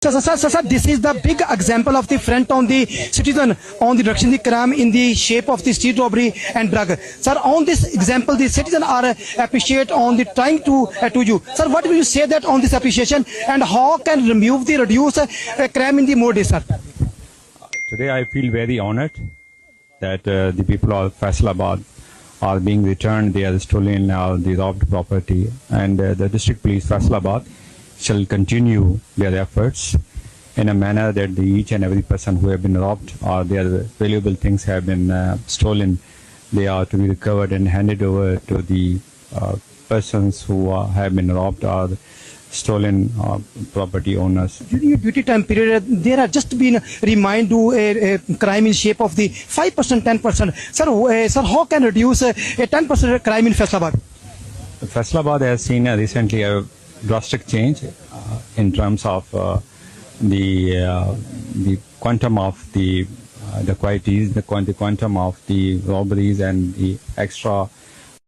Sir, this is the big example of the front on the citizen on the reduction of the crime in the shape of the street robbery and drug. Sir, on this example, the citizen are appreciate on the trying to you. Sir, what will you say that on this appreciation and how can remove the reduce crime in the more days, sir? Today I feel very honored that the people of Faisalabad are being returned their stolen the robbed property, and the district police Faisalabad shall continue their efforts in a manner that each and every person who have been robbed or their valuable things have been stolen, they are to be recovered and handed over to the persons who have been robbed or stolen property owners. During your duty time period, there are just been remind to a crime in shape of the 5%, 10%. Sir, how can reduce a 10% crime in Faisalabad? Faisalabad has seen recently a drastic change in terms of the quantum of the quantum of the robberies and the extra